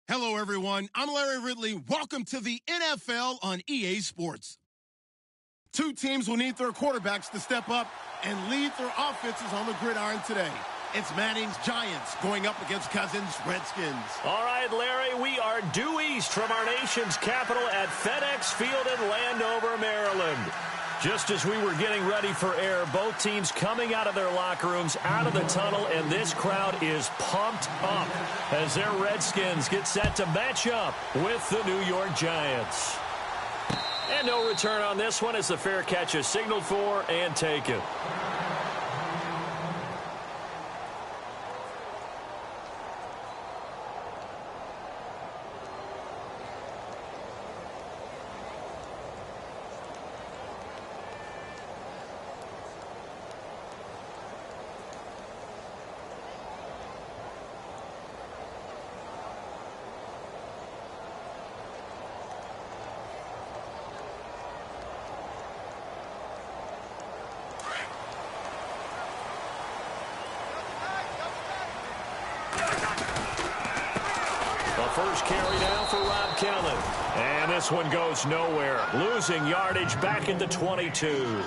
Hello, everyone. I'm Larry Ridley. Welcome to the NFL on EA Sports. Two teams will need their quarterbacks to step up and lead their offenses on the gridiron today. It's Manning's Giants going up against Cousins' Redskins. All right, Larry, we are due east from our nation's capital at FedEx Field in Landover, Maryland. Just as we were getting ready for air, both teams coming out of their locker rooms, out of the tunnel, and this crowd is pumped up as their Redskins get set to match up with the New York Giants. And no return on this one as the fair catch is signaled for and taken. First carry now for Rob Kellen. And this one goes nowhere. Losing yardage back at the 22.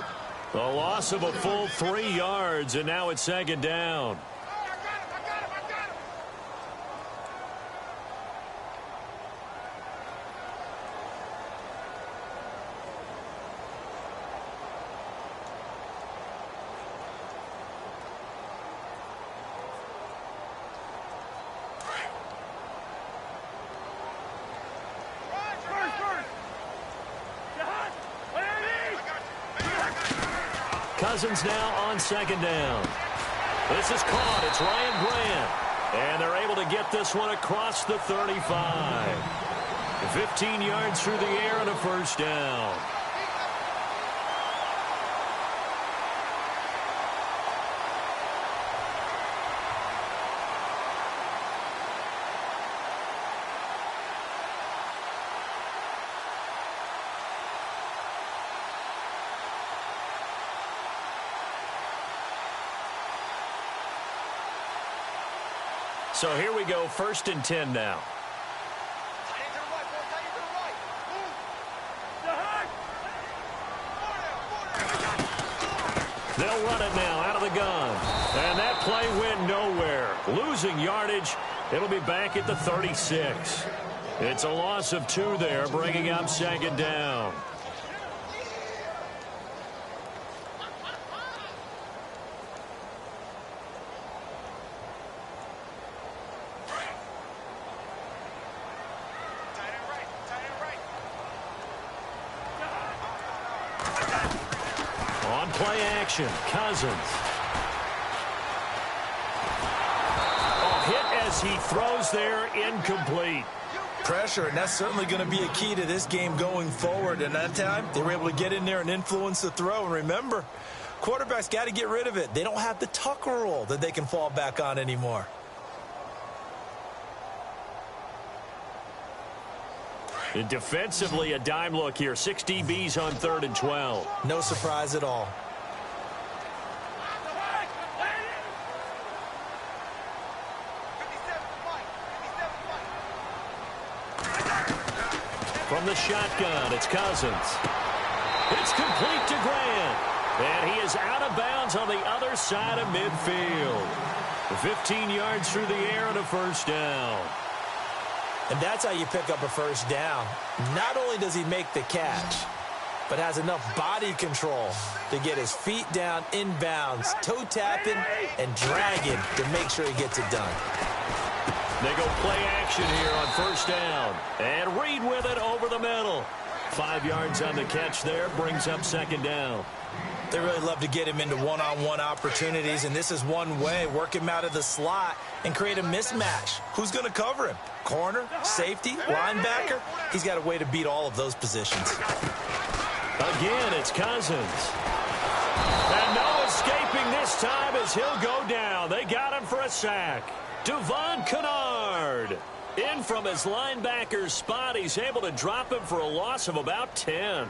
A loss of a full 3 yards, and now it's second down. Cousins now on second down. This is caught. It's Ryan Grant. And they're able to get this one across the 35. 15 yards through the air and a first down. So here we go, 1st and 10 now. They'll run it now out of the gun. And that play went nowhere. Losing yardage. It'll be back at the 36. It's a loss of 2 there, bringing up second down. Play action, Cousins. Hit as he throws there, incomplete. Pressure, and that's certainly going to be a key to this game going forward. And that time, they were able to get in there and influence the throw. And remember, quarterbacks got to get rid of it. They don't have the Tucker rule that they can fall back on anymore. And defensively, a dime look here. 6 DBs on 3rd and 12. No surprise at all. From the shotgun, it's Cousins. It's complete to Grant. And he is out of bounds on the other side of midfield. 15 yards through the air and a first down. And that's how you pick up a first down. Not only does he make the catch, but has enough body control to get his feet down inbounds, toe tapping, and dragging to make sure he gets it done. They go play action here on first down. And Reed with it over the middle. 5 yards on the catch there, brings up second down. They really love to get him into one-on-one opportunities, and this is one way. Work him out of the slot and create a mismatch. Who's going to cover him? Corner, safety, linebacker? He's got a way to beat all of those positions. Again, it's Cousins. And no escaping this time as he'll go down. They got him for a sack. Devon Kennard. In from his linebacker's spot. He's able to drop him for a loss of about 10.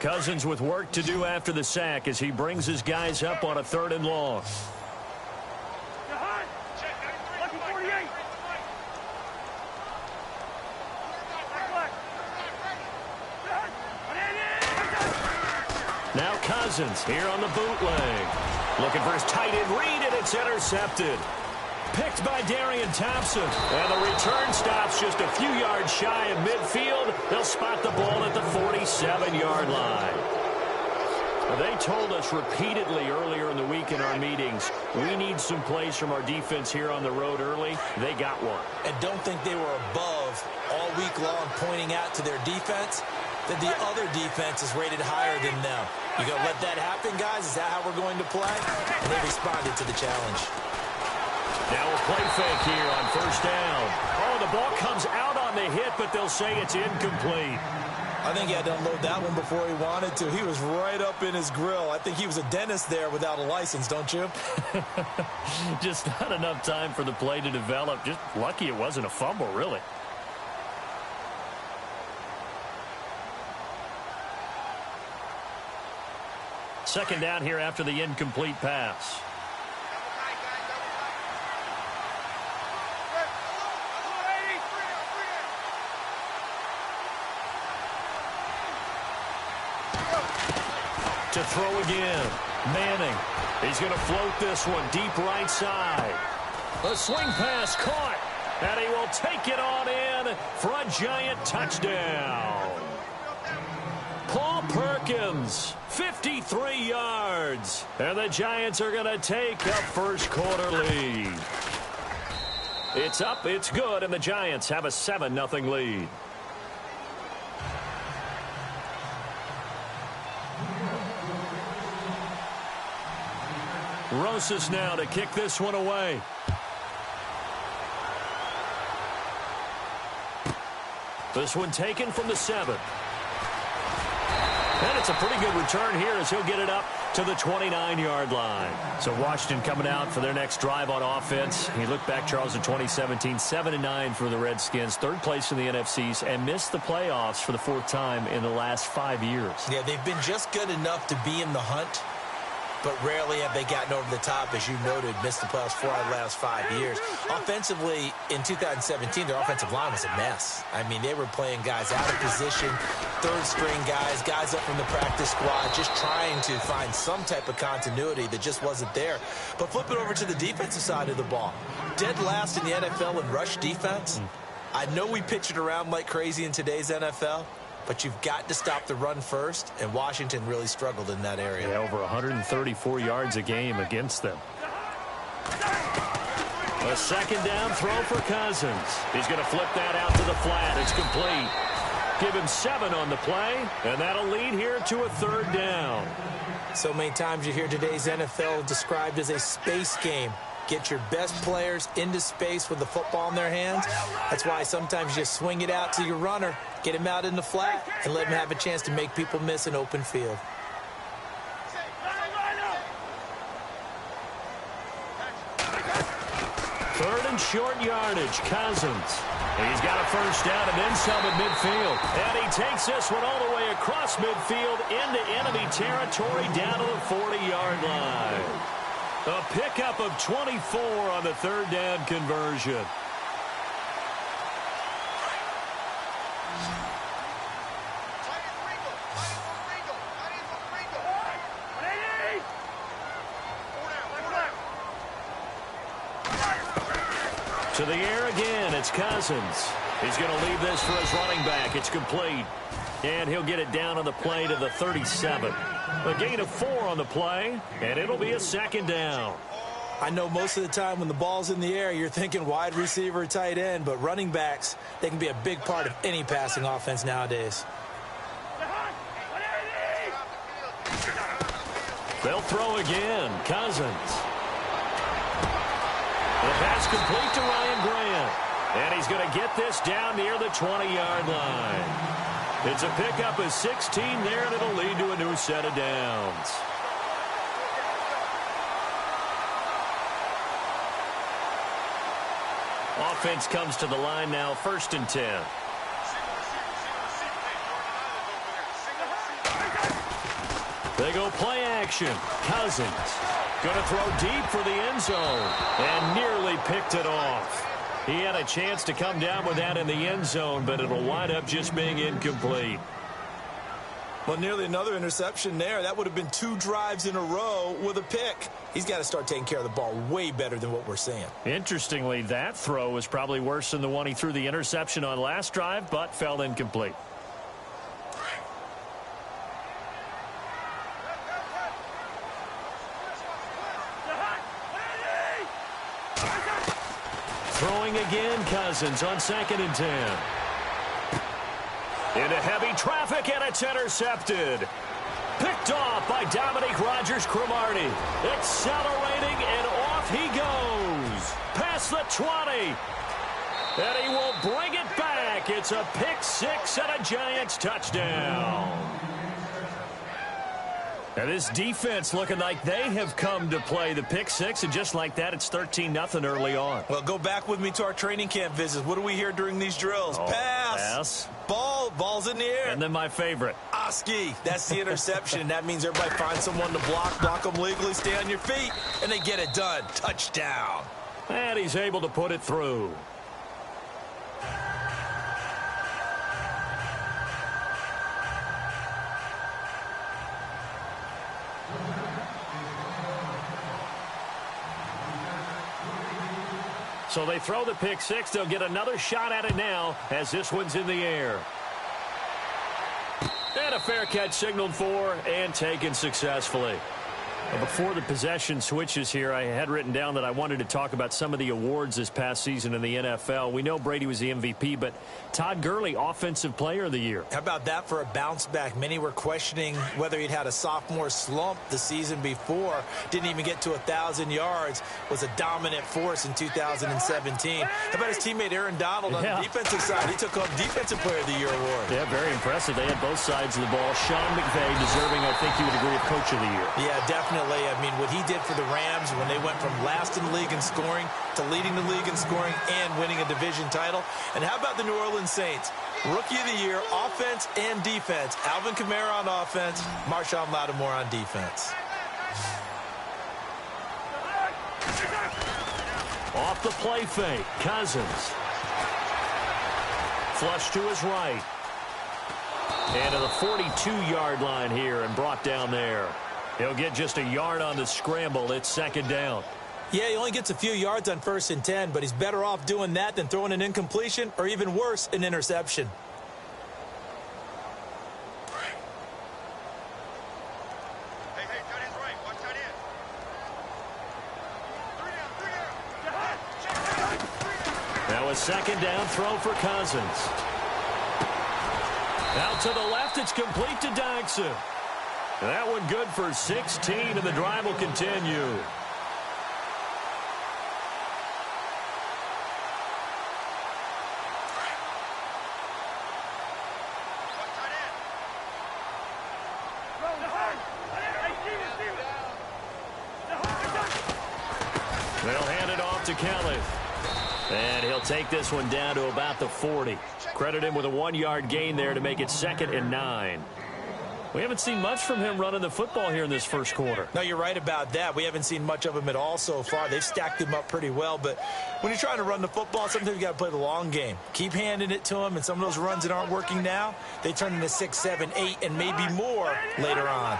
Cousins with work to do after the sack as he brings his guys up on a 3rd and long. Now Cousins here on the bootleg. Looking for his tight end read, and it's intercepted. Picked by Darian Thompson. And the return stops just a few yards shy of midfield. They'll spot the ball at the 47-yard line. They told us repeatedly earlier in the week in our meetings, we need some plays from our defense here on the road early. They got one. And don't think they were above all week long pointing out to their defense that the other defense is rated higher than them. You going to let that happen, guys? Is that how we're going to play? And they responded to the challenge. Now a play fake here on 1st down. Oh, the ball comes out on the hit, but they'll say it's incomplete. I think he had to unload that one before he wanted to. He was right up in his grill. I think he was a dentist there without a license, don't you? Just not enough time for the play to develop. Just lucky it wasn't a fumble, really. Second down here after the incomplete pass. To throw again. Manning. He's going to float this one deep right side. The swing pass caught. And he will take it on in for a giant touchdown. Paul Perkins, 53 yards. And the Giants are going to take a first quarter lead. It's up, it's good, and the Giants have a 7-0 lead. Rosas now to kick this one away. This one taken from the 7. And it's a pretty good return here as he'll get it up to the 29-yard line. So Washington coming out for their next drive on offense. He looked back, Charles, in 2017, 7-9 for the Redskins, 3rd place in the NFCs, and missed the playoffs for the 4th time in the last 5 years. Yeah, they've been just good enough to be in the hunt, but rarely have they gotten over the top, as you noted, missed the playoffs 4 out of the last 5 years. Offensively, in 2017, their offensive line was a mess. I mean, they were playing guys out of position, 3rd-string guys, guys up from the practice squad, just trying to find some type of continuity that just wasn't there. But flip it over to the defensive side of the ball. Dead last in the NFL in rush defense. I know we pitch it around like crazy in today's NFL, but you've got to stop the run first, and Washington really struggled in that area. Yeah, over 134 yards a game against them. A 2nd down throw for Cousins. He's going to flip that out to the flat. It's complete. Give him 7 on the play, and that'll lead here to a 3rd down. So many times you hear today's NFL described as a space game. Get your best players into space with the football in their hands. That's why sometimes you just swing it out to your runner, get him out in the flat, and let him have a chance to make people miss an open field. Third and short yardage, Cousins. He's got a first down and then some at midfield. And he takes this one all the way across midfield into enemy territory down to the 40-yard line. A pickup of 24 on the 3rd down conversion. To the air again, it's Cousins. He's going to leave this for his running back. It's complete. And he'll get it down on the play to the 37. A gain of 4 on the play, and it'll be a 2nd down. I know most of the time when the ball's in the air, you're thinking wide receiver, tight end, but running backs, they can be a big part of any passing offense nowadays. They'll throw again. Cousins. The pass complete to Ryan Grant. And he's going to get this down near the 20-yard line. It's a pickup of 16 there, and it'll lead to a new set of downs. Offense comes to the line now, 1st and 10. They go play action. Cousins going to throw deep for the end zone and nearly picked it off. He had a chance to come down with that in the end zone, but it'll wind up just being incomplete. Well, nearly another interception there. That would have been 2 drives in a row with a pick. He's got to start taking care of the ball way better than what we're seeing. Interestingly, that throw was probably worse than the one he threw the interception on last drive, but fell incomplete. Throwing again, Cousins on 2nd and 10. Into heavy traffic, and it's intercepted. Picked off by Dominique Rodgers-Cromartie. Accelerating, and off he goes. Past the 20. And he will bring it back. It's a pick 6 and a Giants touchdown. Now this defense looking like they have come to play the pick 6, and just like that, it's 13-0 early on. Well, go back with me to our training camp visits. What do we hear during these drills? Pass. Ball's in the air. And then my favorite. Oski. That's the interception. That means everybody finds someone to block them legally, stay on your feet, and they get it done. Touchdown. And he's able to put it through. So they throw the pick 6. They'll get another shot at it now as this one's in the air. And a fair catch signaled for and taken successfully. Before the possession switches here, I had written down that I wanted to talk about some of the awards this past season in the NFL. We know Brady was the MVP, but Todd Gurley, Offensive Player of the Year. How about that for a bounce back? Many were questioning whether he'd had a sophomore slump the season before. Didn't even get to 1,000 yards. Was a dominant force in 2017. How about his teammate Aaron Donald on the defensive side? He took home Defensive Player of the Year award. Yeah, very impressive. They had both sides of the ball. Sean McVay deserving, I think you would agree, of Coach of the Year. Yeah, definitely. I mean, what he did for the Rams when they went from last in the league in scoring to leading the league in scoring and winning a division title. And how about the New Orleans Saints? Rookie of the Year, offense and defense. Alvin Kamara on offense, Marshawn Lattimore on defense. Off the play fake, Cousins. Flush to his right. And to the 42-yard line here and brought down there. He'll get just a yard on the scramble. It's 2nd down. Yeah, he only gets a few yards on 1st and 10, but he's better off doing that than throwing an incompletion or even worse, an interception. Hey, tight end's right. Watch tight end. Now a 2nd down throw for Cousins. Out to the left, it's complete to Dykson. That one good for 16, and the drive will continue. They'll hand it off to Kelly. And he'll take this one down to about the 40. Credit him with a 1-yard gain there to make it 2nd and 9. We haven't seen much from him running the football here in this first quarter. No, you're right about that. We haven't seen much of him at all so far. They've stacked him up pretty well, but when you're trying to run the football, sometimes you got to play the long game. Keep handing it to him, and some of those runs that aren't working now, they turn into 6, 7, 8, and maybe more later on.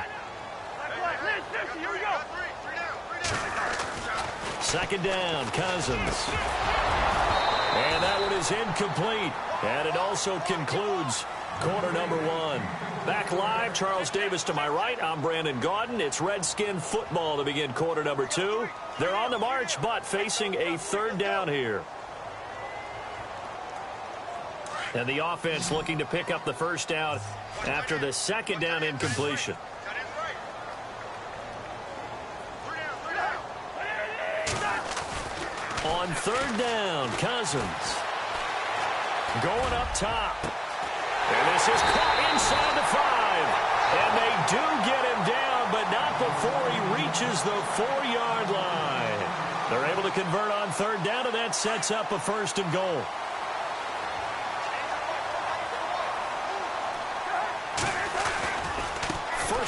2nd down, Cousins. And that one is incomplete. And it also concludes quarter number 1. Back live, Charles Davis to my right. I'm Brandon Gaudin. It's Redskin football to begin quarter number 2. They're on the march, but facing a 3rd down here. And the offense looking to pick up the first down after the 2nd down incompletion. On 3rd down, Cousins. Going up top. And this is caught inside the 5. And they do get him down, but not before he reaches the 4-yard line. They're able to convert on 3rd down, and that sets up a 1st and goal.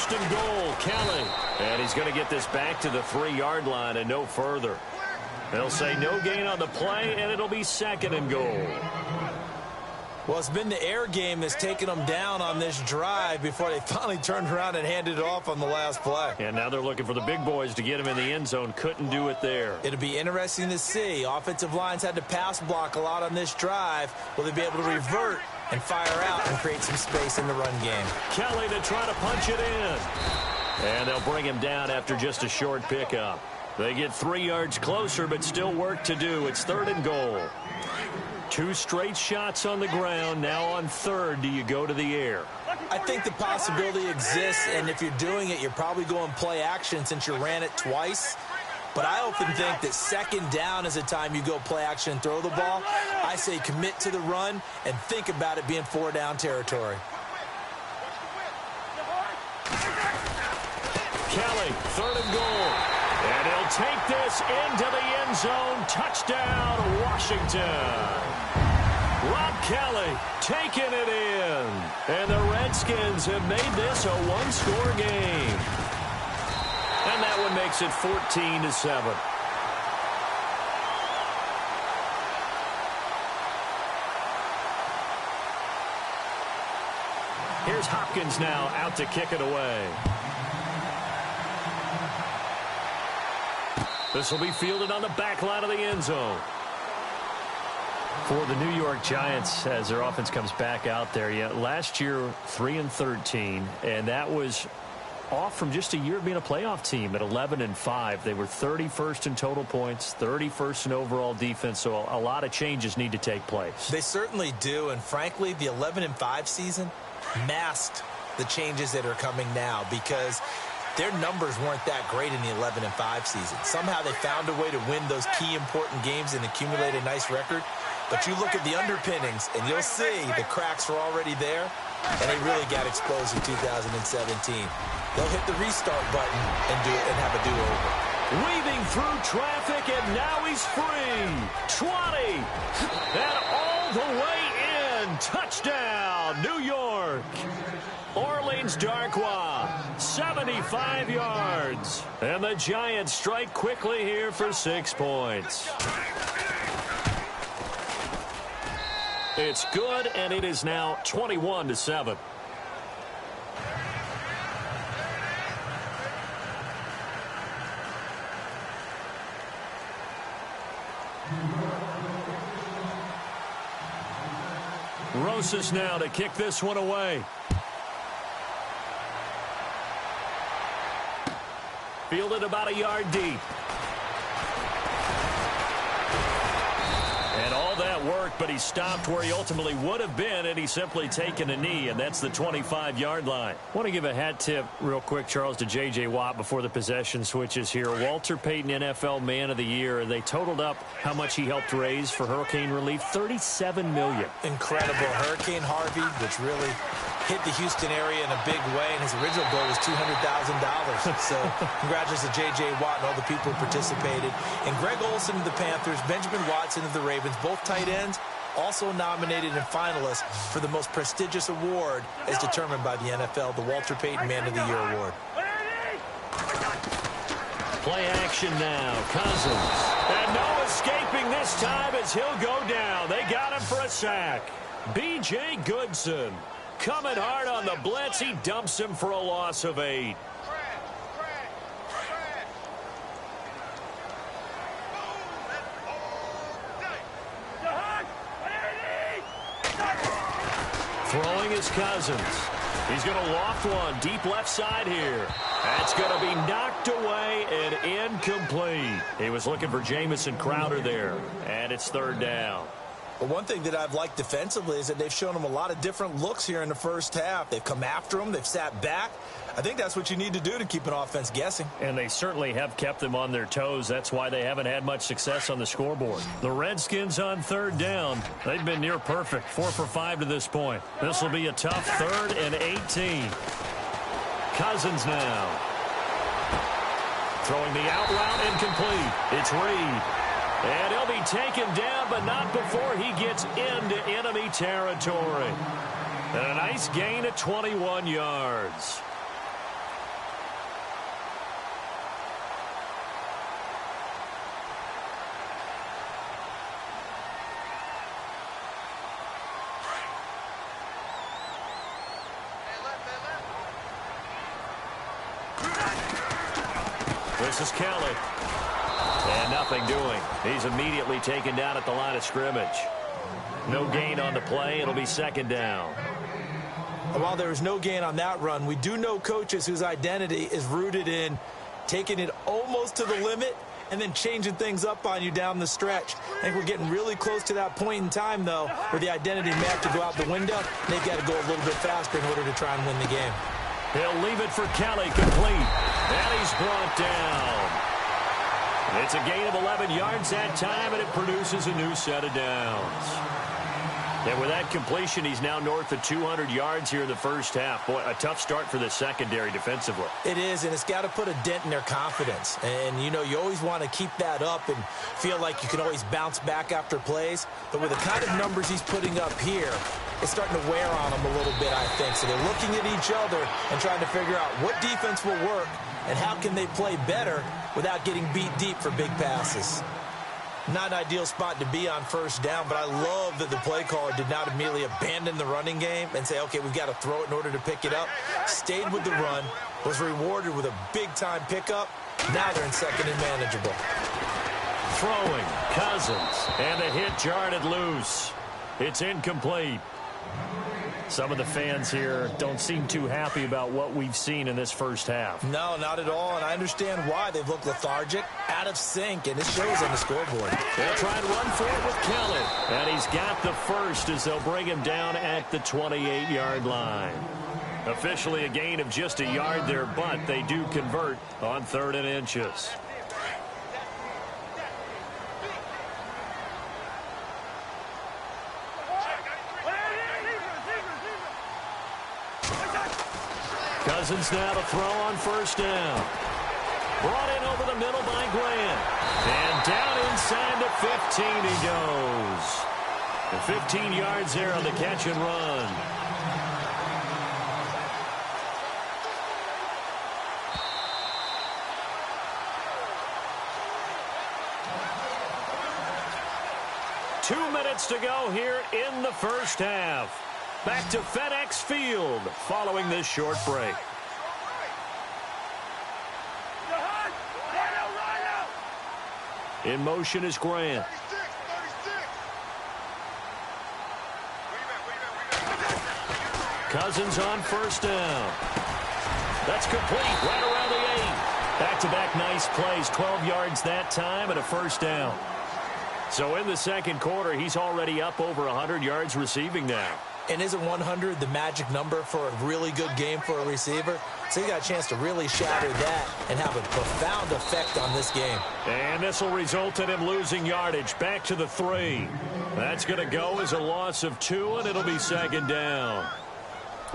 first and goal. Kelly. And he's going to get this back to the 3-yard line and no further. They'll say no gain on the play, and it'll be second and goal. Well, it's been the air game that's taken them down on this drive before they finally turned around and handed it off on the last play. And now they're looking for the big boys to get him in the end zone. Couldn't do it there. It'll be interesting to see. Offensive lines had to pass block a lot on this drive. Will they be able to revert and fire out and create some space in the run game? Kelly to try to punch it in. And they'll bring him down after just a short pickup. They get 3 yards closer, but still work to do. It's third and goal. 2 straight shots on the ground. Now on third, do you go to the air? I think the possibility exists, and if you're doing it, you're probably going play action since you ran it twice. But I often think that second down is the time you go play action and throw the ball. I say commit to the run and think about it being 4-down territory. Kelly, third and goal. And he'll take this into the end zone. Touchdown, Washington. Rob Kelly taking it in. And the Redskins have made this a one-score game. And that one makes it 14-7. Here's Hopkins now out to kick it away. This will be fielded on the back line of the end zone. For the New York Giants, as their offense comes back out there, last year 3-13, and that was off from just a year of being a playoff team at 11-5. They were 31st in total points, 31st in overall defense, so a lot of changes need to take place. They certainly do, and frankly, the 11-5 season masked the changes that are coming now because their numbers weren't that great in the 11-5 season. Somehow they found a way to win those key important games and accumulate a nice record. But you look at the underpinnings, and you'll see the cracks were already there, and they really got exposed in 2017. They'll hit the restart button and do it and have a do-over. Weaving through traffic, and now he's free. 20, and all the way in. Touchdown, New York. Orleans Darkwa, 75 yards. And the Giants strike quickly here for 6 points. It's good, and it is now 21-7. Rosas now to kick this one away. Fielded about a yard deep. And all that worked, but he stopped where he ultimately would have been, and he's simply taken a knee, and that's the 25-yard line. I want to give a hat tip real quick, Charles, to J.J. Watt before the possession switches here. Walter Payton, NFL Man of the Year. They totaled up how much he helped raise for hurricane relief, $37 million. Incredible. Hurricane Harvey, which really hit the Houston area in a big way, and his original goal was $200,000. So congratulations to J.J. Watt and all the people who participated. And Greg Olsen of the Panthers, Benjamin Watson of the Ravens, both tight ends, also nominated and finalists for the most prestigious award as determined by the NFL, the Walter Payton Man of the Year Award. Play action now. Cousins. And no escaping this time as he'll go down. They got him for a sack. B.J. Goodson. Coming hard on the blitz. He dumps him for a loss of 8. Throwing his Cousins. He's going to loft one deep left side here. That's going to be knocked away and incomplete. He was looking for Jamison Crowder there, and it's third down. But one thing that I've liked defensively is that they've shown him a lot of different looks here in the first half. They've come after him. They've sat back. I think that's what you need to do to keep an offense guessing. And they certainly have kept them on their toes. That's why they haven't had much success on the scoreboard. The Redskins on third down. They've been near perfect. 4 for 5 to this point. This will be a tough 3rd and 18. Cousins now. Throwing the out route incomplete. It's Reed. And he'll be taken down, but not before he gets into enemy territory. And a nice gain of 21 yards. This is Kelly. And nothing doing. He's immediately taken down at the line of scrimmage. No gain on the play. It'll be second down. While there was no gain on that run, we do know coaches whose identity is rooted in taking it almost to the limit and then changing things up on you down the stretch. I think we're getting really close to that point in time, though, where the identity may have to go out the window. They've got to go a little bit faster in order to try and win the game. He'll leave it for Kelly, complete. And he's brought down. It's a gain of 11 yards that time, and it produces a new set of downs. And with that completion, he's now north of 200 yards here in the first half. Boy, a tough start for the secondary defensively. It is, and it's got to put a dent in their confidence. And, you know, you always want to keep that up and feel like you can always bounce back after plays. But with the kind of numbers he's putting up here, it's starting to wear on them a little bit, I think. So they're looking at each other and trying to figure out what defense will work and how can they play better without getting beat deep for big passes. Not an ideal spot to be on first down, but I love that the play caller did not immediately abandon the running game and say, okay, we've got to throw it in order to pick it up. Stayed with the run, was rewarded with a big-time pickup. Now they're in second and manageable. Throwing, Cousins, and a hit jarred it loose. It's incomplete. Some of the fans here don't seem too happy about what we've seen in this first half. No, not at all, and I understand why. They've looked lethargic, out of sync, and it shows on the scoreboard. They'll try and run for it with Kelly. And he's got the first as they'll bring him down at the 28-yard line. Officially a gain of just a yard there, but they do convert on 3rd and inches. Cousins now to throw on first down. Brought in over the middle by Grant. And down inside the 15 he goes. The 15 yards there on the catch and run. Two minutes to go here in the first half. Back to FedEx Field following this short break. In motion is Grant. Cousins on first down. That's complete right around the 8. Back-to-back nice plays, 12 yards that time and a first down. So in the second quarter, he's already up over 100 yards receiving now. And isn't 100 the magic number for a really good game for a receiver? So he got a chance to really shatter that and have a profound effect on this game. And this will result in him losing yardage back to the 3. That's going to go as a loss of 2, and it'll be second down.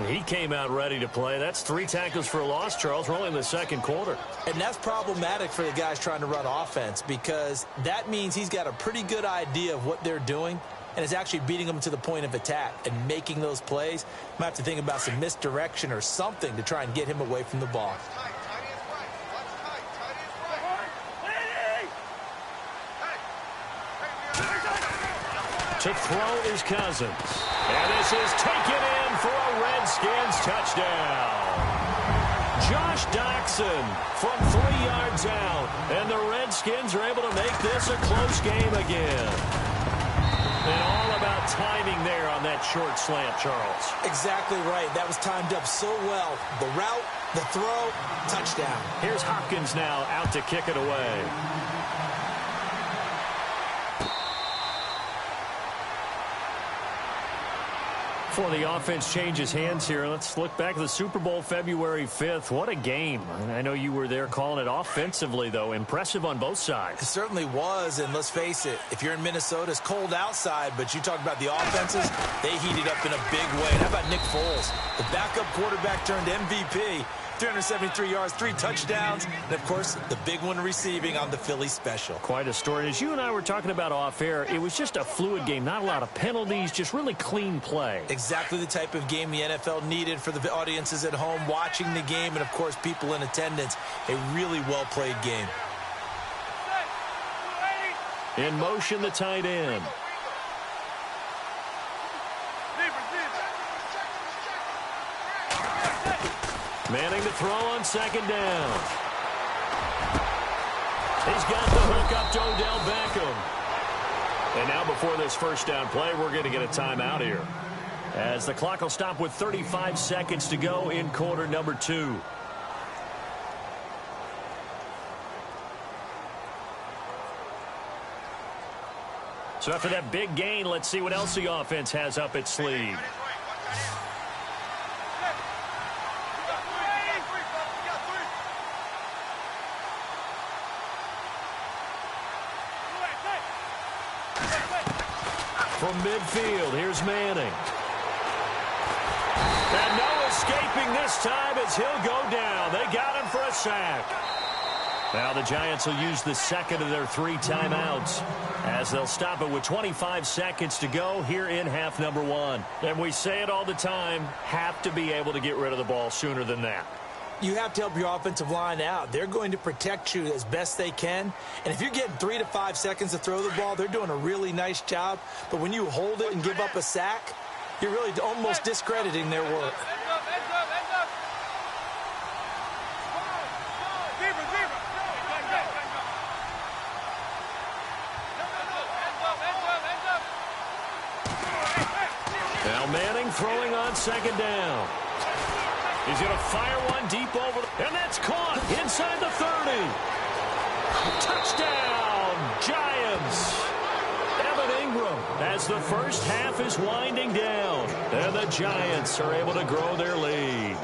He came out ready to play. That's 3 tackles for a loss, Charles. We're only in the second quarter. And that's problematic for the guys trying to run offense because that means he's got a pretty good idea of what they're doing and is actually beating them to the point of attack and making those plays. Might have to think about some misdirection or something to try and get him away from the ball. To throw is Cousins. And this is taken in for a Redskins touchdown. Josh Doctson from 3 yards out. And the Redskins are able to make this a close game again. And all about timing there on that short slant, Charles. Exactly right. That was timed up so well. The route, the throw, touchdown. Here's Hopkins now out to kick it away. Before the offense changes hands here, let's look back at the Super Bowl February 5th. What a game. I know you were there calling it offensively, though. Impressive on both sides. It certainly was, and let's face it, if you're in Minnesota, it's cold outside, but you talk about the offenses, they heated up in a big way. And how about Nick Foles? The backup quarterback turned MVP. 373 yards, 3 touchdowns, and, of course, the big one receiving on the Philly special. Quite a story. As you and I were talking about off air, it was just a fluid game. Not a lot of penalties, just really clean play. Exactly the type of game the NFL needed for the audiences at home watching the game and, of course, people in attendance. A really well-played game. In motion, the tight end. Manning to throw on second down. He's got the hook up to Odell Beckham. And now before this first down play, we're going to get a timeout here, as the clock will stop with 35 seconds to go in quarter number 2. So after that big gain, let's see what else the offense has up its sleeve. From midfield, here's Manning. And no escaping this time as he'll go down. They got him for a sack. Now the Giants will use the second of their 3 timeouts, as they'll stop it with 25 seconds to go here in half number 1. And we say it all the time, have to be able to get rid of the ball sooner than that. You have to help your offensive line out. They're going to protect you as best they can. And if you're getting 3 to 5 seconds to throw the ball, they're doing a really nice job. But when you hold it and give up a sack, you're really almost discrediting their work. Now Manning throwing on second down. He's going to fire one deep over, and that's caught inside the 30. Touchdown, Giants. Evan Ingram, as the first half is winding down, and the Giants are able to grow their lead.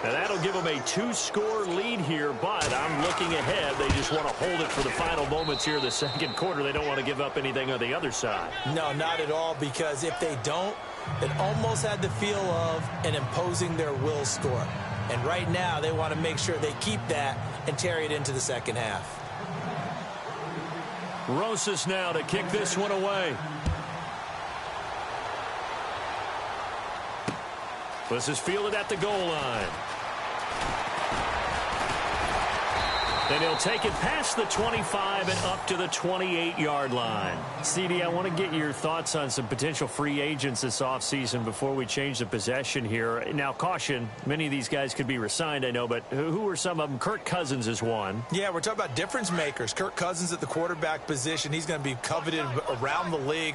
And that'll give them a 2-score lead here, but I'm looking ahead. They just want to hold it for the final moments here of the second quarter. They don't want to give up anything on the other side. No, not at all, because if they don't, it almost had the feel of an imposing their will score. And right now, they want to make sure they keep that and carry it into the second half. Rosas now to kick this one away. This is fielded at the goal line. And he'll take it past the 25 and up to the 28-yard line. CD, I want to get your thoughts on some potential free agents this offseason before we change the possession here. Now, caution, many of these guys could be re-signed, I know, but who are some of them? Kirk Cousins is one. Yeah, we're talking about difference makers. Kirk Cousins at the quarterback position. He's going to be coveted around the league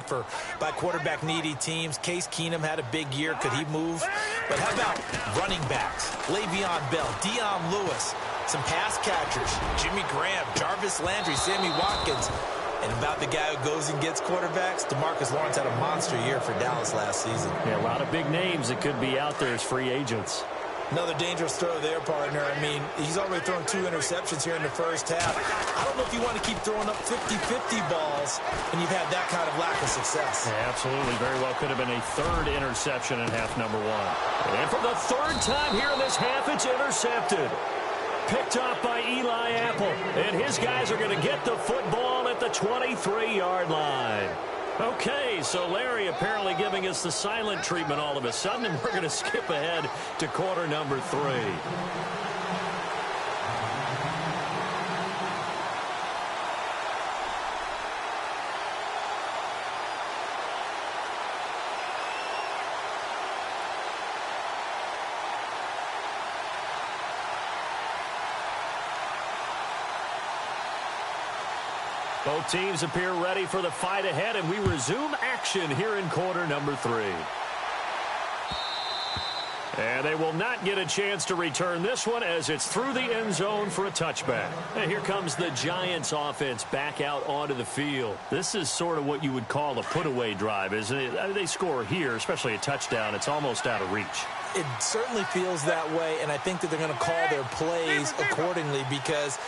by quarterback-needy teams. Case Keenum had a big year. Could he move? But how about running backs? Le'Veon Bell, Dion Lewis. Some pass catchers, Jimmy Graham, Jarvis Landry, Sammy Watkins. And about the guy who goes and gets quarterbacks, DeMarcus Lawrence had a monster year for Dallas last season. Yeah, a lot of big names that could be out there as free agents. Another dangerous throw there, partner. I mean, he's already thrown 2 interceptions here in the first half. I don't know if you want to keep throwing up 50-50 balls when you've had that kind of lack of success. Yeah, absolutely. Very well could have been a 3rd interception in half number 1. And for the 3rd time here in this half, it's intercepted. Picked up by Eli Apple. And his guys are going to get the football at the 23-yard line. Okay, so Larry apparently giving us the silent treatment all of a sudden, and we're going to skip ahead to quarter number 3. Both teams appear ready for the fight ahead, and we resume action here in quarter number 3. And they will not get a chance to return this one as it's through the end zone for a touchback. And here comes the Giants offense back out onto the field. This is sort of what you would call a put-away drive, isn't it? I mean, they score here, especially a touchdown. It's almost out of reach. It certainly feels that way, and I think that they're going to call their plays accordingly, because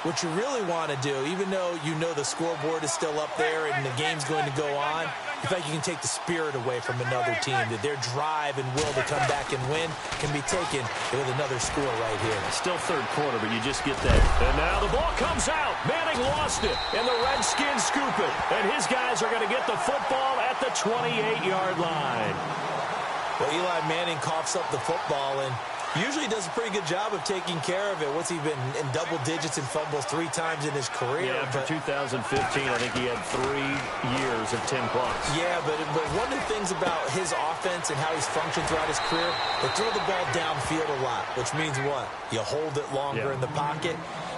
what you really want to do, even though you know the scoreboard is still up there and the game's going to go on, you feel like you can take the spirit away from another team, that their drive and will to come back and win can be taken with another score right here. Still 3rd quarter, but you just get that. And now the ball comes out. Manning lost it, and the Redskins scoop it. And his guys are going to get the football at the 28-yard line. Well, Eli Manning coughs up the football and usually does a pretty good job of taking care of it. What's he been in double digits in fumbles 3 times in his career? Yeah, after 2015, I think he had 3 years of 10+. Yeah, but one of the things about his offense and how he's functioned throughout his career, they throw the ball downfield a lot, which means what? You hold it longer in the pocket.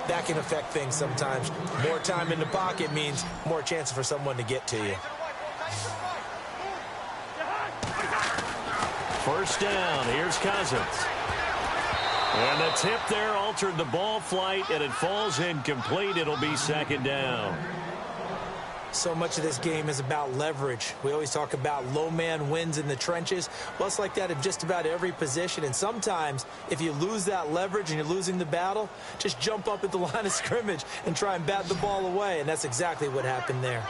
that can affect things sometimes. More time in the pocket means more chances for someone to get to you. First down, here's Cousins. And the tip there altered the ball flight, and it falls incomplete. It'll be second down. So much of this game is about leverage. We always talk about low man wins in the trenches. Well, it's like that in just about every position. And sometimes, if you lose that leverage and you're losing the battle, just jump up at the line of scrimmage and try and bat the ball away. And that's exactly what happened there.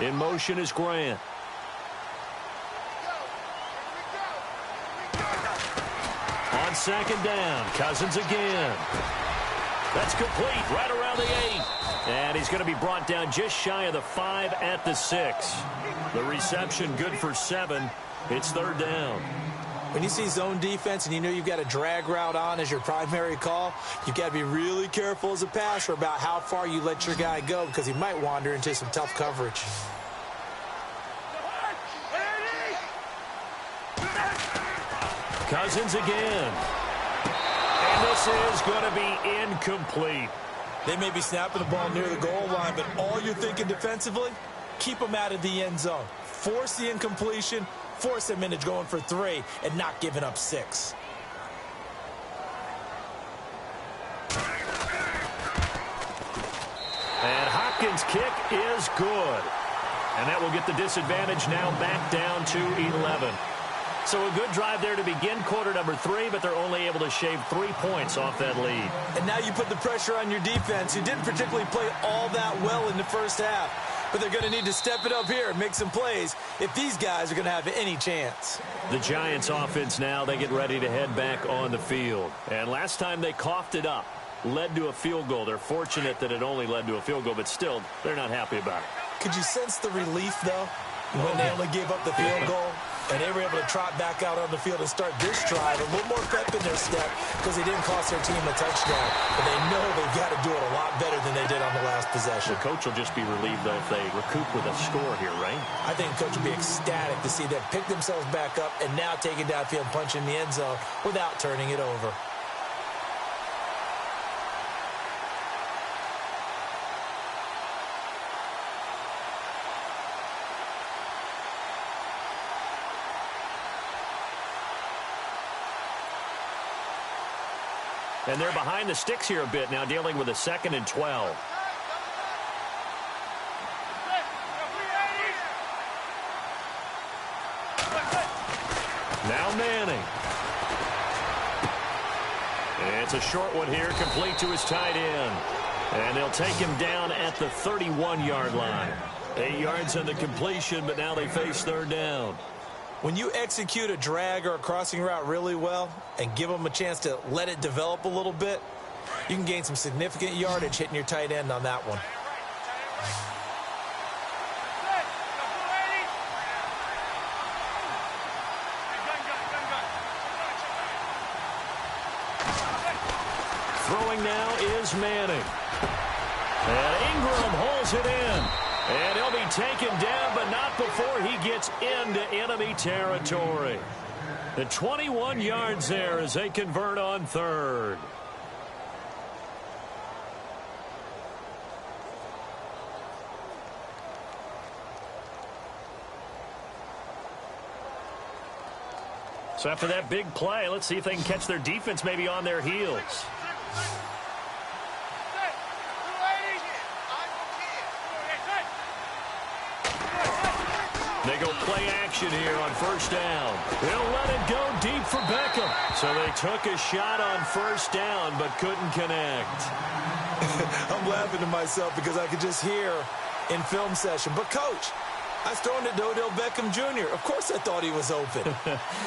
In motion is Grant. On second down, Cousins again. That's complete right around the 8. And he's going to be brought down just shy of the 5 at the 6. The reception good for 7. It's third down. When you see zone defense and you know you've got a drag route on as your primary call, you've got to be really careful as a passer about how far you let your guy go because he might wander into some tough coverage. Cousins again. And this is going to be incomplete. They may be snapping the ball near the goal line, but all you're thinking defensively, keep them out of the end zone. Force the incompletion, force them into going for 3, and not giving up 6. And Hopkins' kick is good. And that will get the disadvantage now back down to 11. So a good drive there to begin quarter number 3, but they're only able to shave 3 points off that lead. And now you put the pressure on your defense, who didn't particularly play all that well in the first half. But they're going to need to step it up here and make some plays if these guys are going to have any chance. The Giants offense now, they get ready to head back on the field. And last time they coughed it up, led to a field goal. They're fortunate that it only led to a field goal, but still, they're not happy about it. Could you sense the relief, though, when they only gave up the field goal? And they were able to trot back out on the field and start this drive a little more pep in their step because they didn't cost their team a touchdown. But they know they've got to do it a lot better than they did on the last possession. The coach will just be relieved, though, if they recoup with a score here, right? I think the coach will be ecstatic to see them pick themselves back up and now take it downfield and punch in the end zone without turning it over. And they're behind the sticks here a bit now, dealing with a 2nd and 12. Now Manning. It's a short one here, complete to his tight end. And they'll take him down at the 31-yard line. 8 yards on the completion, but now they face third down. When you execute a drag or a crossing route really well and give them a chance to let it develop a little bit, you can gain some significant yardage hitting your tight end on that one. Throwing now is Manning. And Ingram holds it in. And he'll be taken down, but not before he gets into enemy territory. The 21 yards there as they convert on third. So after that big play, let's see if they can catch their defense maybe on their heels. They go play action here on first down. They'll let it go deep for Beckham. So they took a shot on first down but couldn't connect. I'm laughing to myself because I could just hear in film session. But, Coach, I was throwing it to Odell Beckham Jr. Of course I thought he was open.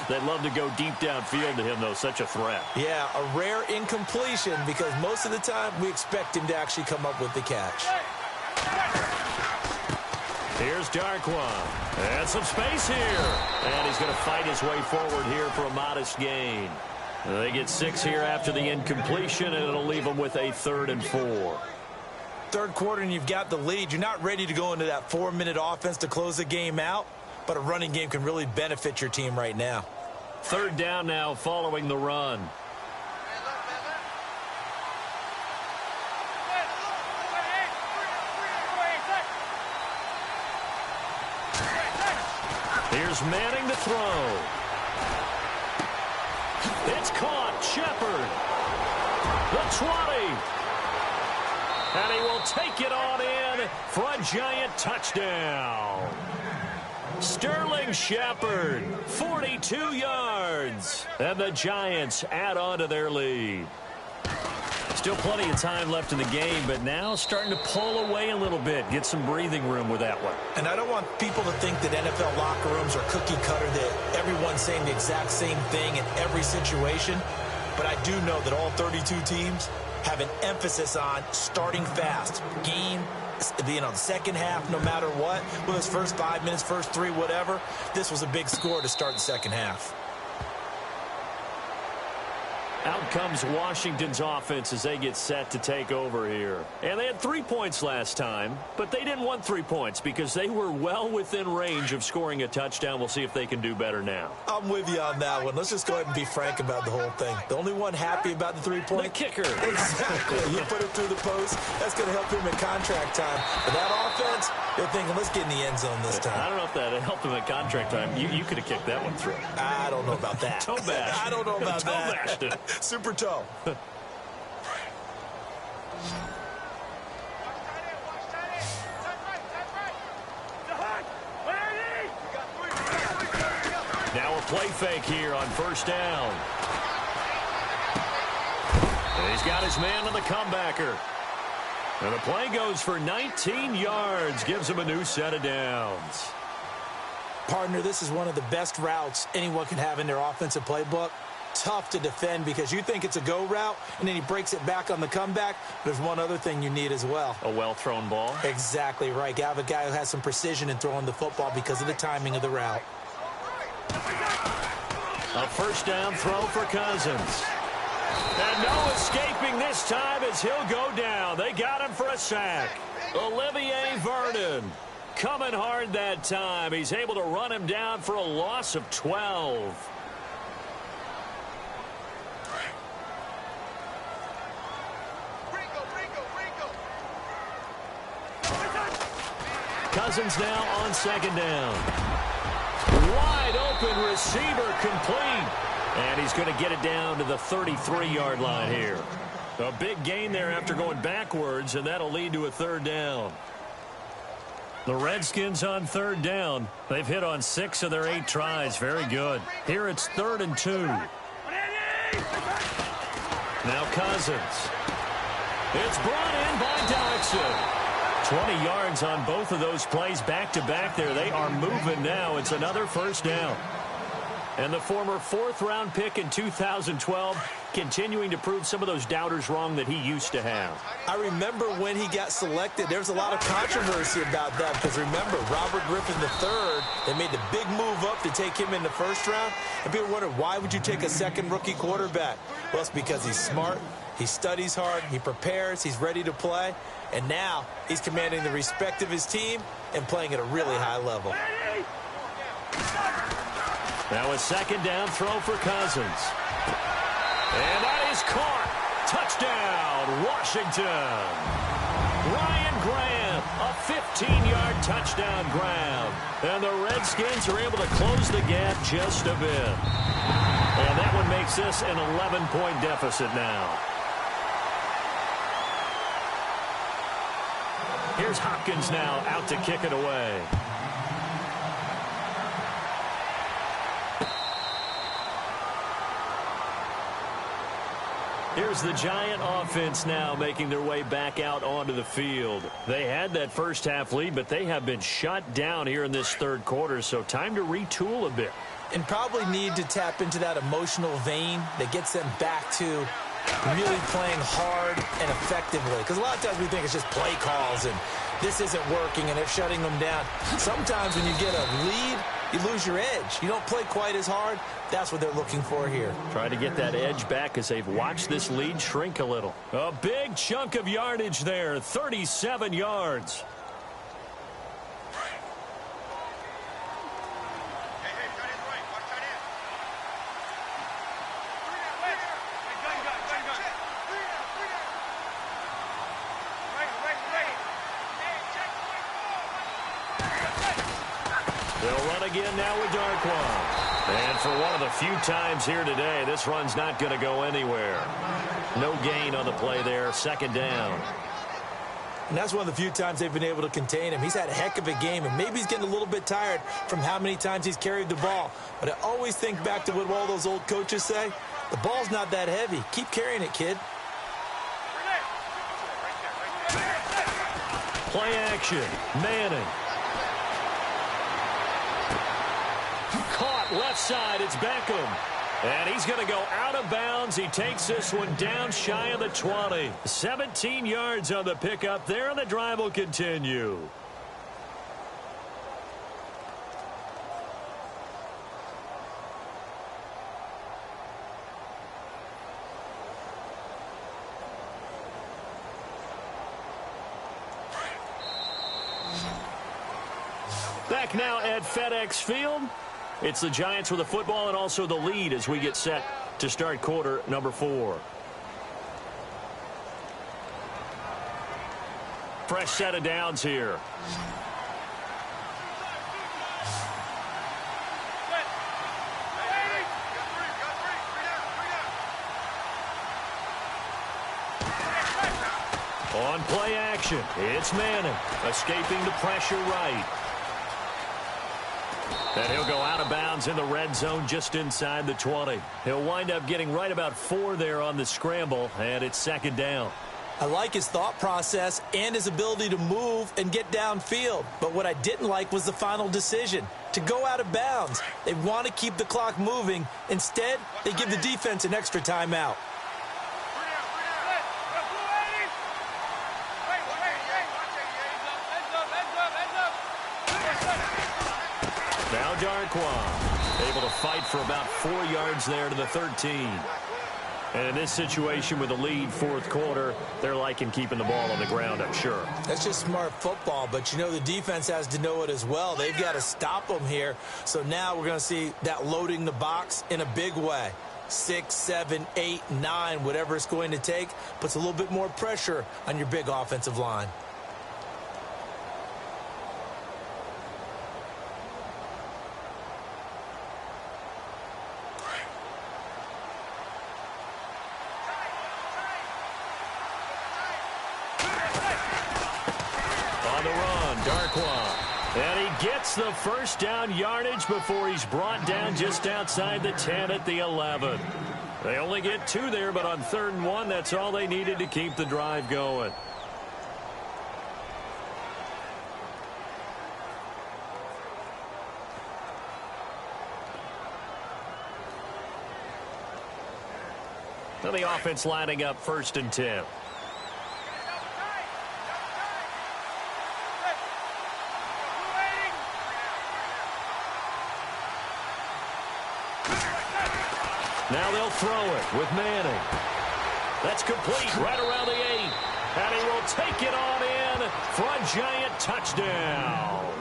They'd love to go deep downfield to him, though. Such a threat. Yeah, a rare incompletion because most of the time we expect him to actually come up with the catch. Here's Darkwa. And some space here. And he's going to fight his way forward here for a modest gain. They get 6 here after the incompletion, and it'll leave them with a 3rd and 4. Third quarter and you've got the lead. You're not ready to go into that 4-minute offense to close the game out, but a running game can really benefit your team right now. Third down now following the run. Here's Manning to throw. It's caught. Shepard. The 20. And he will take it on in for a Giant touchdown. Sterling Shepard, 42 yards. And the Giants add on to their lead. Still plenty of time left in the game, but now starting to pull away a little bit. Get some breathing room with that one. And I don't want people to think that NFL locker rooms are cookie cutter, that everyone's saying the exact same thing in every situation. But I do know that all 32 teams have an emphasis on starting fast. Game, the second half, no matter what. Whether it's first 5 minutes, first 3, whatever. This was a big score to start the second half. Out comes Washington's offense as they get set to take over here. And they had 3 points last time, but they didn't want 3 points because they were well within range of scoring a touchdown. We'll see if they can do better now. I'm with you on that one. Let's just go ahead and be frank about the whole thing. The only one happy about the 3-point? The kicker. Exactly. You put it through the post. That's going to help him in contract time. But that offense, they're thinking, let's get in the end zone this time. I don't know if that helped him at contract time. You could have kicked that one through. I don't know about that. Toe bash. I don't know about Toe that. bashed it. Super toe. Now a play fake here on first down. And he's got his man on the comebacker. And the play goes for 19 yards. Gives him a new set of downs. Partner, this is one of the best routes anyone can have in their offensive playbook. Tough to defend because you think it's a go route, and then he breaks it back on the comeback. There's one other thing you need as well. A well-thrown ball. Exactly right. You have a guy who has some precision in throwing the football because of the timing of the route. A first down throw for Cousins. And no escaping this time as he'll go down. They got him for a sack. Olivier Vernon coming hard that time. He's able to run him down for a loss of 12. Cousins now on second down. Wide open receiver complete. And he's going to get it down to the 33-yard line here. A big gain there after going backwards, and that'll lead to a third down. The Redskins on third down. They've hit on 6 of their 8 tries. Very good. Here it's 3rd and 2. Now Cousins. It's brought in by Derrickson. 20 yards on both of those plays back-to-back there. They are moving now. It's another first down. And the former 4th-round pick in 2012 continuing to prove some of those doubters wrong that he used to have. I remember when he got selected, there was a lot of controversy about that because remember, Robert Griffin III, they made the big move up to take him in the first round. And people wondered, why would you take a second rookie quarterback? Well, it's because he's smart, he studies hard, he prepares, he's ready to play. And now he's commanding the respect of his team and playing at a really high level. Now a second down throw for Cousins. And that is caught. Touchdown, Washington. Ryan Grant, a 15-yard touchdown grab. And the Redskins are able to close the gap just a bit. And that one makes this an 11-point deficit now. Here's Hopkins now out to kick it away. Here's the Giant offense now making their way back out onto the field. They had that first half lead, but they have been shut down here in this third quarter, so time to retool a bit. And probably need to tap into that emotional vein that gets them back to really playing hard and effectively. Because a lot of times we think it's just play calls and this isn't working and they're shutting them down. Sometimes when you get a lead, you lose your edge. You don't play quite as hard. That's what they're looking for here. Try to get that edge back as they've watched this lead shrink a little. A big chunk of yardage there, 37 yards. They'll run again now with Darquan. And for one of the few times here today, this run's not going to go anywhere. No gain on the play there. Second down. And that's one of the few times they've been able to contain him. He's had a heck of a game, and maybe he's getting a little bit tired from how many times he's carried the ball. But I always think back to what all those old coaches say. The ball's not that heavy. Keep carrying it, kid. Play action. Manning. Caught left side. It's Beckham. And he's going to go out of bounds. He takes this one down shy of the 20. 17 yards on the pickup there, and the drive will continue. Back now at FedEx Field. It's the Giants with the football and also the lead as we get set to start quarter number 4. Fresh set of downs here. On play action, it's Manning escaping the pressure right. And he'll go out of bounds in the red zone just inside the 20. He'll wind up getting right about 4 there on the scramble, and it's second down. I like his thought process and his ability to move and get downfield. But what I didn't like was the final decision, to go out of bounds. They want to keep the clock moving. Instead, they give the defense an extra timeout. Now Darquan able to fight for about 4 yards there to the 13. And in this situation with the lead fourth quarter, they're liking keeping the ball on the ground, I'm sure. That's just smart football, but you know the defense has to know it as well. They've got to stop them here. So now we're going to see that loading the box in a big way. 6, 7, 8, 9, whatever it's going to take, puts a little bit more pressure on your big offensive line. And he gets the first down yardage before he's brought down just outside the 10 at the 11. They only get 2 there, but on 3rd and 1, that's all they needed to keep the drive going. Now the offense lining up 1st and 10. Now they'll throw it with Manning. That's complete right around the 8. And he will take it on in for a Giant touchdown.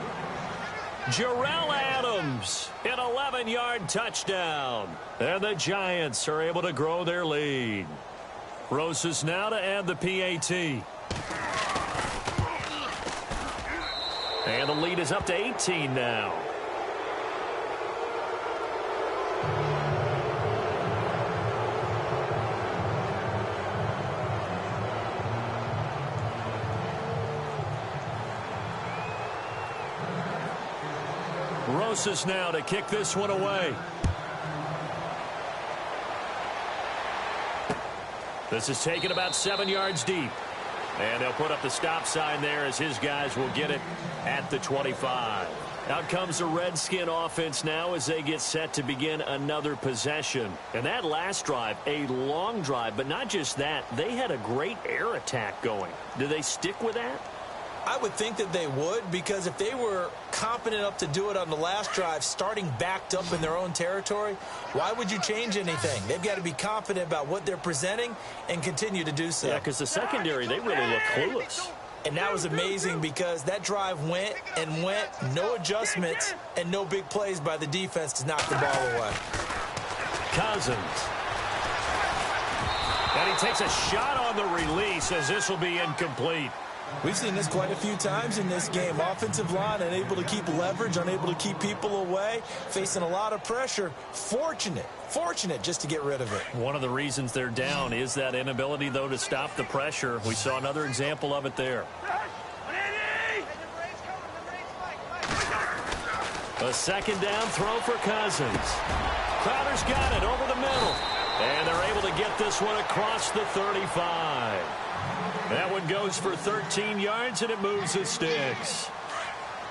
Jarrell Adams, an 11-yard touchdown. And the Giants are able to grow their lead. Rosas now to add the PAT. And the lead is up to 18 now. Rosas now to kick this one away. This is taken about 7 yards deep. And they'll put up the stop sign there as his guys will get it at the 25. Out comes the Redskin offense now as they get set to begin another possession. And that last drive, a long drive, but not just that. They had a great air attack going. Do they stick with that? I would think that they would, because if they were confident enough to do it on the last drive, starting backed up in their own territory, why would you change anything? They've got to be confident about what they're presenting and continue to do so. Yeah, because the secondary, they really look clueless. And that was amazing because that drive went and went, no adjustments, and no big plays by the defense to knock the ball away. Cousins. And he takes a shot on the release as this will be incomplete. We've seen this quite a few times in this game. Offensive line unable to keep leverage, unable to keep people away, facing a lot of pressure. Fortunate just to get rid of it. One of the reasons they're down is that inability, though, to stop the pressure. We saw another example of it there. A second down throw for Cousins. Crowder's got it over the middle. And they're able to get this one across the 35. That one goes for 13 yards, and it moves the sticks.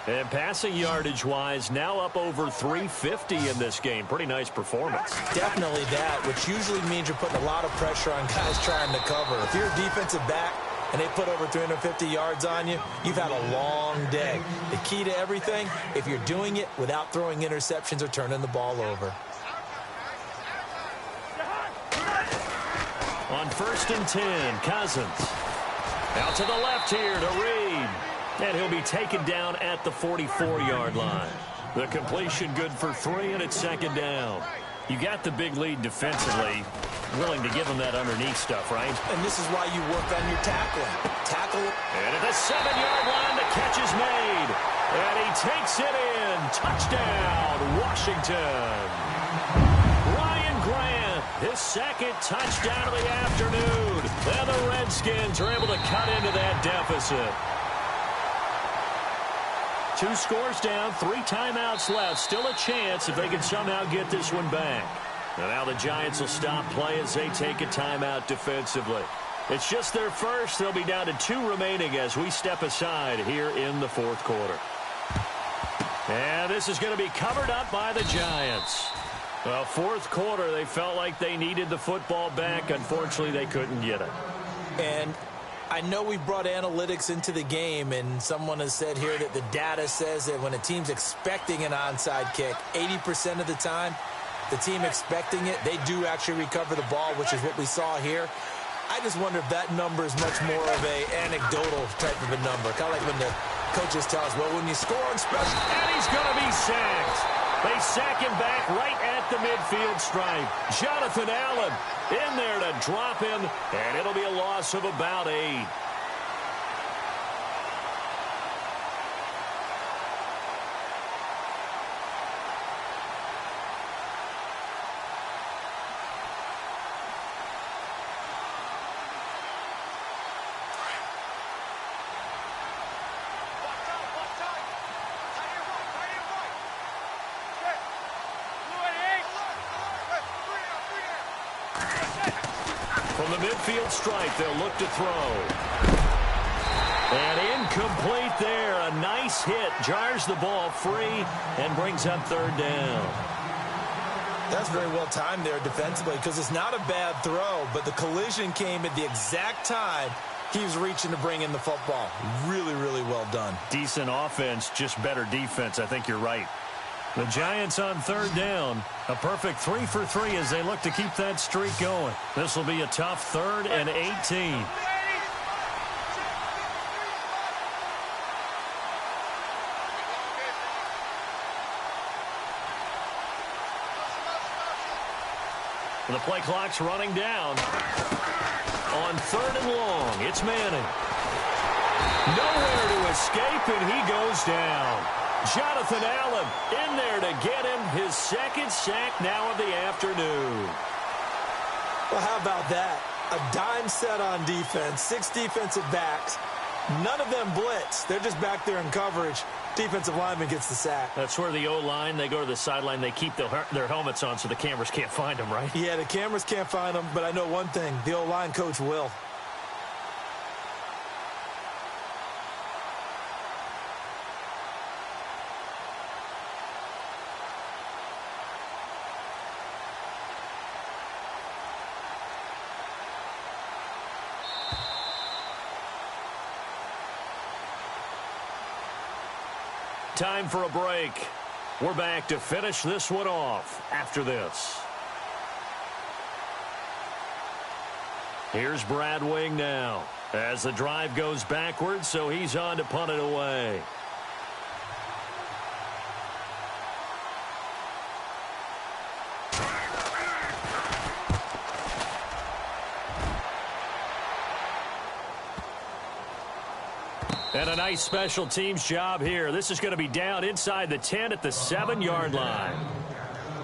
And passing yardage-wise, now up over 350 in this game. Pretty nice performance. Definitely that, which usually means you're putting a lot of pressure on guys trying to cover. If you're a defensive back and they put over 350 yards on you, you've had a long day. The key to everything, if you're doing it without throwing interceptions or turning the ball over. On 1st and 10, Cousins. Out to the left here to Reed. And he'll be taken down at the 44-yard line. The completion good for 3, and it's second down. You got the big lead defensively. Willing to give him that underneath stuff, right? And this is why you work on your tackling. And at the 7-yard line, the catch is made. And he takes it in. Touchdown, Washington. Ryan Grant, his second touchdown of the afternoon. And the Redskins are able to cut into that deficit. 2 scores down, 3 timeouts left. Still a chance if they can somehow get this one back. And now the Giants will stop play as they take a timeout defensively. It's just their first. They'll be down to 2 remaining as we step aside here in the 4th quarter. And this is going to be covered up by the Giants. Well, 4th quarter, they felt like they needed the football back. Unfortunately, they couldn't get it. And I know we brought analytics into the game, and someone has said here that the data says that when a team's expecting an onside kick, 80% of the time, the team expecting it, they do actually recover the ball, which is what we saw here. I just wonder if that number is much more of a anecdotal type of a number. Kind of like when the coaches tell us, well, when you score on special. And he's going to be sacked. They sack him back right at the midfield stripe. Jonathan Allen in there to drop him, and it'll be a loss of about 8. From the midfield stripe, they'll look to throw. And incomplete there. A nice hit. Jars the ball free and brings up 3rd down. That's very well timed there defensively because it's not a bad throw, but the collision came at the exact time he was reaching to bring in the football. Really, really well done. Decent offense, just better defense. I think you're right. The Giants on 3rd down. A perfect 3 for 3 as they look to keep that streak going. This will be a tough 3rd and 18. The play clock's running down. On 3rd and long, it's Manning. Nowhere to escape, and he goes down. Jonathan Allen in there to get him his 2nd sack now of the afternoon. Well, how about that? A dime set on defense, 6 defensive backs. None of them blitz. They're just back there in coverage. Defensive lineman gets the sack. That's where the O-line, they go to the sideline, they keep their helmets on so the cameras can't find them, right? Yeah, the cameras can't find them, but I know one thing. The O-line coach will. Time for a break. We're back to finish this one off after this. Here's Brad Wing now as the drive goes backwards, so he's on to punt it away. And a nice special teams job here. This is going to be down inside the 10 at the 7-yard line.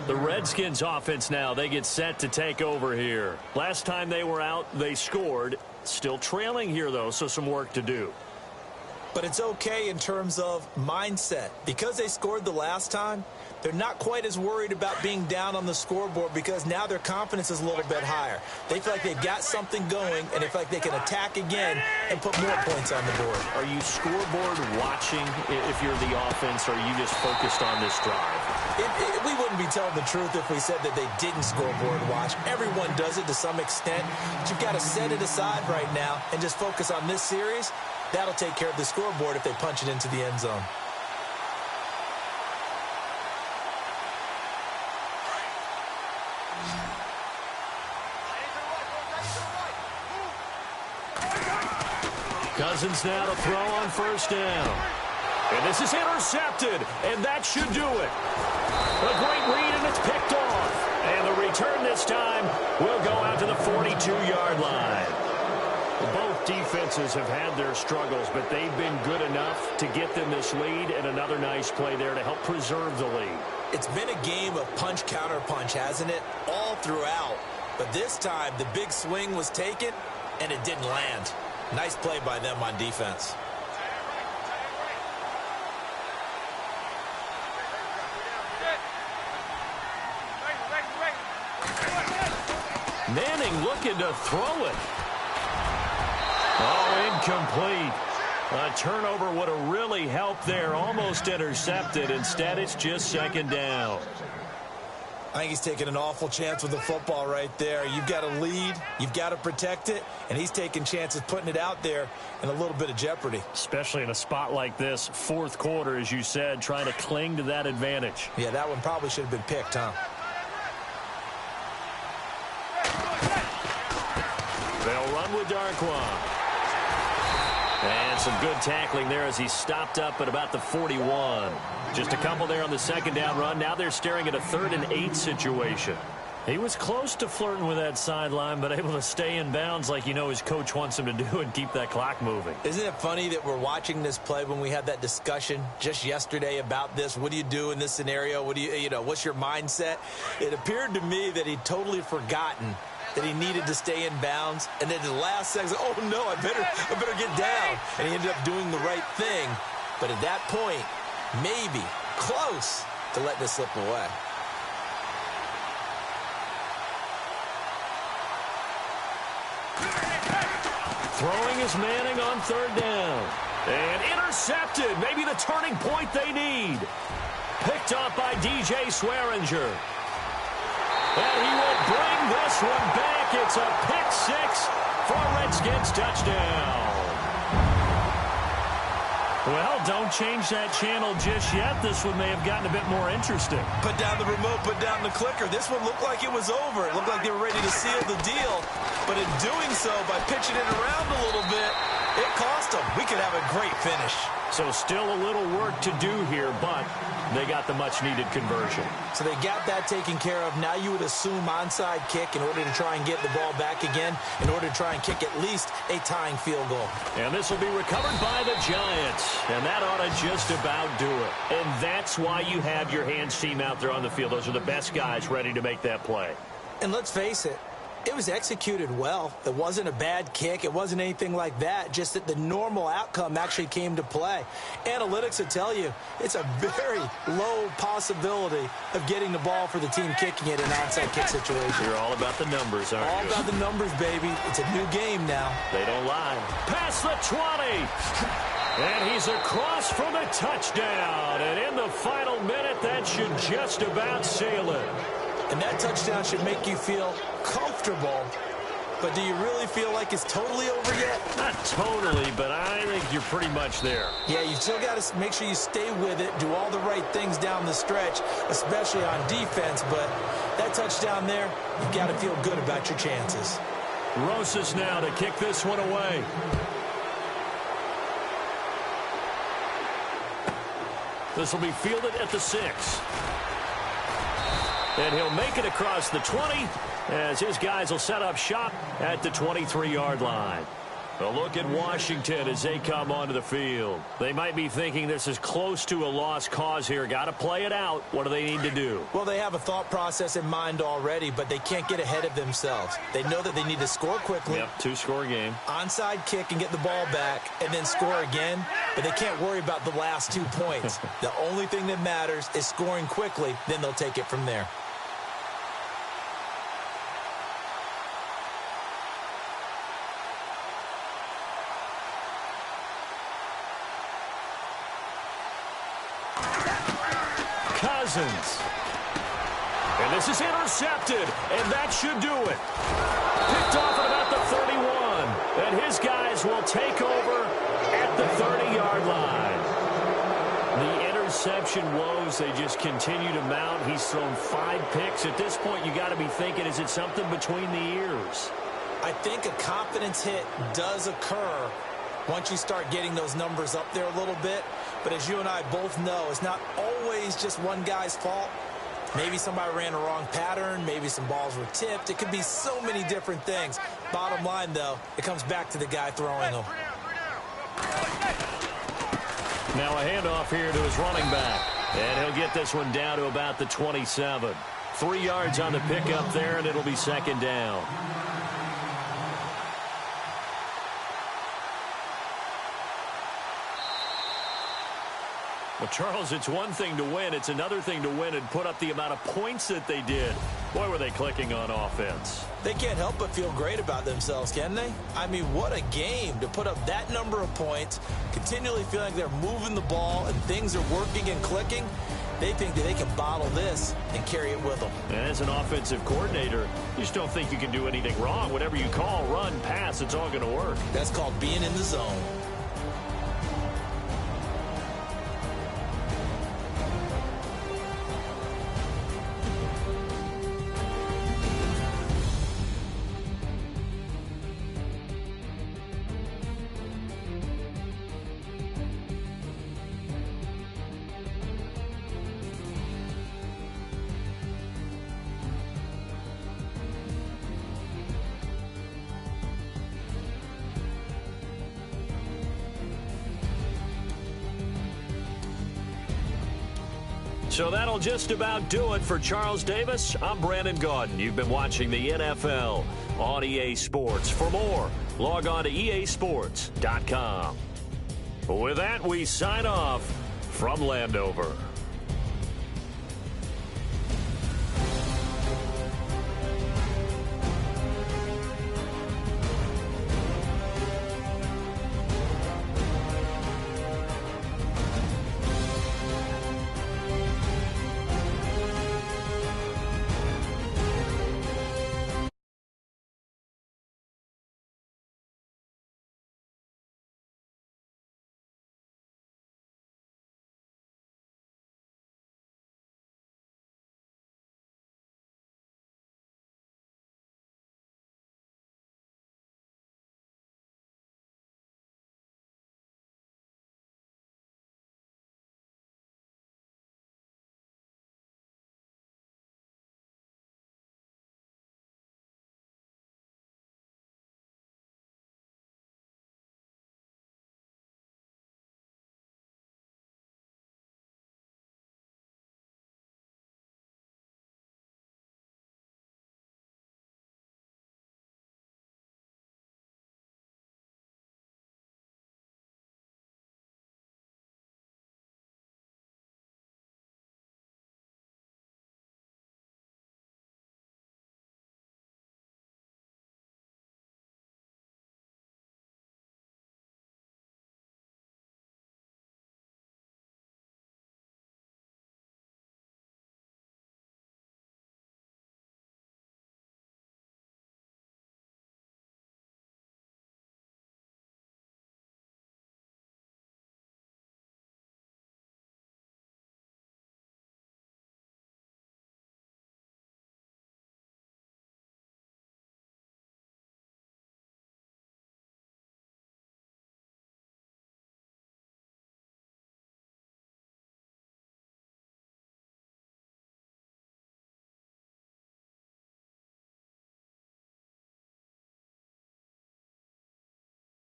The Redskins offense now, they get set to take over here. Last time they were out, they scored. Still trailing here, though, so some work to do. But it's okay in terms of mindset. Because they scored the last time, they're not quite as worried about being down on the scoreboard because now their confidence is a little bit higher. They feel like they've got something going, and they feel like they can attack again and put more points on the board. Are you scoreboard watching if you're the offense, or are you just focused on this drive? We wouldn't be telling the truth if we said that they didn't scoreboard watch. Everyone does it to some extent. But you've got to set it aside right now and just focus on this series. That'll take care of the scoreboard if they punch it into the end zone. Cousins now to throw on first down. And this is intercepted, and that should do it. A great read, and it's picked off. And the return this time will go out to the 42-yard line. Both defenses have had their struggles, but they've been good enough to get them this lead, and another nice play there to help preserve the lead. It's been a game of punch-counter-punch, hasn't it? All throughout. But this time, the big swing was taken, and it didn't land. Nice play by them on defense. Manning looking to throw it. Oh, incomplete. A turnover would have really helped there. Almost intercepted. Instead, it's just second down. I think he's taking an awful chance with the football right there. You've got a lead. You've got to protect it. And he's taking chances putting it out there in a little bit of jeopardy. Especially in a spot like this, fourth quarter, as you said, trying to cling to that advantage. Yeah, that one probably should have been picked, huh? They'll run with Darkwa. And some good tackling there as he stopped up at about the 41. Just a couple there on the second down run. Now they're staring at a 3rd and 8 situation. He was close to flirting with that sideline, but able to stay in bounds like you know his coach wants him to do and keep that clock moving. Isn't it funny that we're watching this play when we had that discussion just yesterday about this? What do you do in this scenario? What do you know, what's your mindset? It appeared to me that he'd totally forgotten that he needed to stay in bounds, and then the last second, oh no, I better get down. And he ended up doing the right thing. But at that point, maybe close to letting this slip away. Throwing is Manning on 3rd down. And intercepted. Maybe the turning point they need. Picked up by DJ Swearinger. And he will bring this one back. It's a pick-6 for a Redskins touchdown. Well, don't change that channel just yet. This one may have gotten a bit more interesting. Put down the remote, put down the clicker. This one looked like it was over. It looked like they were ready to seal the deal. But in doing so, by pitching it around a little bit, it cost them. We could have a great finish. So still a little work to do here, but they got the much-needed conversion. So they got that taken care of. Now you would assume onside kick in order to try and get the ball back again, in order to try and kick at least a tying field goal. And this will be recovered by the Giants. And that ought to just about do it. And that's why you have your hands team out there on the field. Those are the best guys ready to make that play. And let's face it, it was executed well. It wasn't a bad kick. It wasn't anything like that. Just that the normal outcome actually came to play. Analytics will tell you it's a very low possibility of getting the ball for the team kicking it in an onside kick situation. You're all about the numbers, aren't you? All about the numbers, baby. It's a new game now. They don't lie. Past the 20. And he's across for the touchdown. And in the final minute, that should just about seal it. And that touchdown should make you feel comfortable. But do you really feel like it's totally over yet? Not totally, but I think you're pretty much there. Yeah, you still got to make sure you stay with it, do all the right things down the stretch, especially on defense. But that touchdown there, you've got to feel good about your chances. Rosas now to kick this one away. This will be fielded at the 6. And he'll make it across the 20 as his guys will set up shop at the 23-yard line. A look at Washington as they come onto the field. They might be thinking this is close to a lost cause here. Got to play it out. What do they need to do? Well, they have a thought process in mind already, but they can't get ahead of themselves. They know that they need to score quickly. Yep, two-score game. Onside kick and get the ball back and then score again, but they can't worry about the last 2 points. The only thing that matters is scoring quickly, then they'll take it from there. Cousins. And this is intercepted, and that should do it. Picked off at about the 31, and his guys will take over at the 30-yard line. The interception woes, they just continue to mount. He's thrown 5 picks. At this point, you got to be thinking, is it something between the ears? I think a confidence hit does occur once you start getting those numbers up there a little bit. But as you and I both know, it's not always just one guy's fault. Maybe somebody ran a wrong pattern. Maybe some balls were tipped. It could be so many different things. Bottom line, though, it comes back to the guy throwing them. Now a handoff here to his running back. And he'll get this one down to about the 27. 3 yards on the pickup there, and it'll be second down. Well, Charles, it's one thing to win. It's another thing to win and put up the amount of points that they did. Boy, were they clicking on offense. They can't help but feel great about themselves, can they? I mean, what a game to put up that number of points, continually feeling like they're moving the ball and things are working and clicking. They think that they can bottle this and carry it with them. And as an offensive coordinator, you just don't think you can do anything wrong. Whatever you call, run, pass, it's all going to work. That's called being in the zone. So that'll just about do it for Charles Davis. I'm Brandon Gaudin. You've been watching the NFL on EA Sports. For more, log on to easports.com. With that, we sign off from Landover.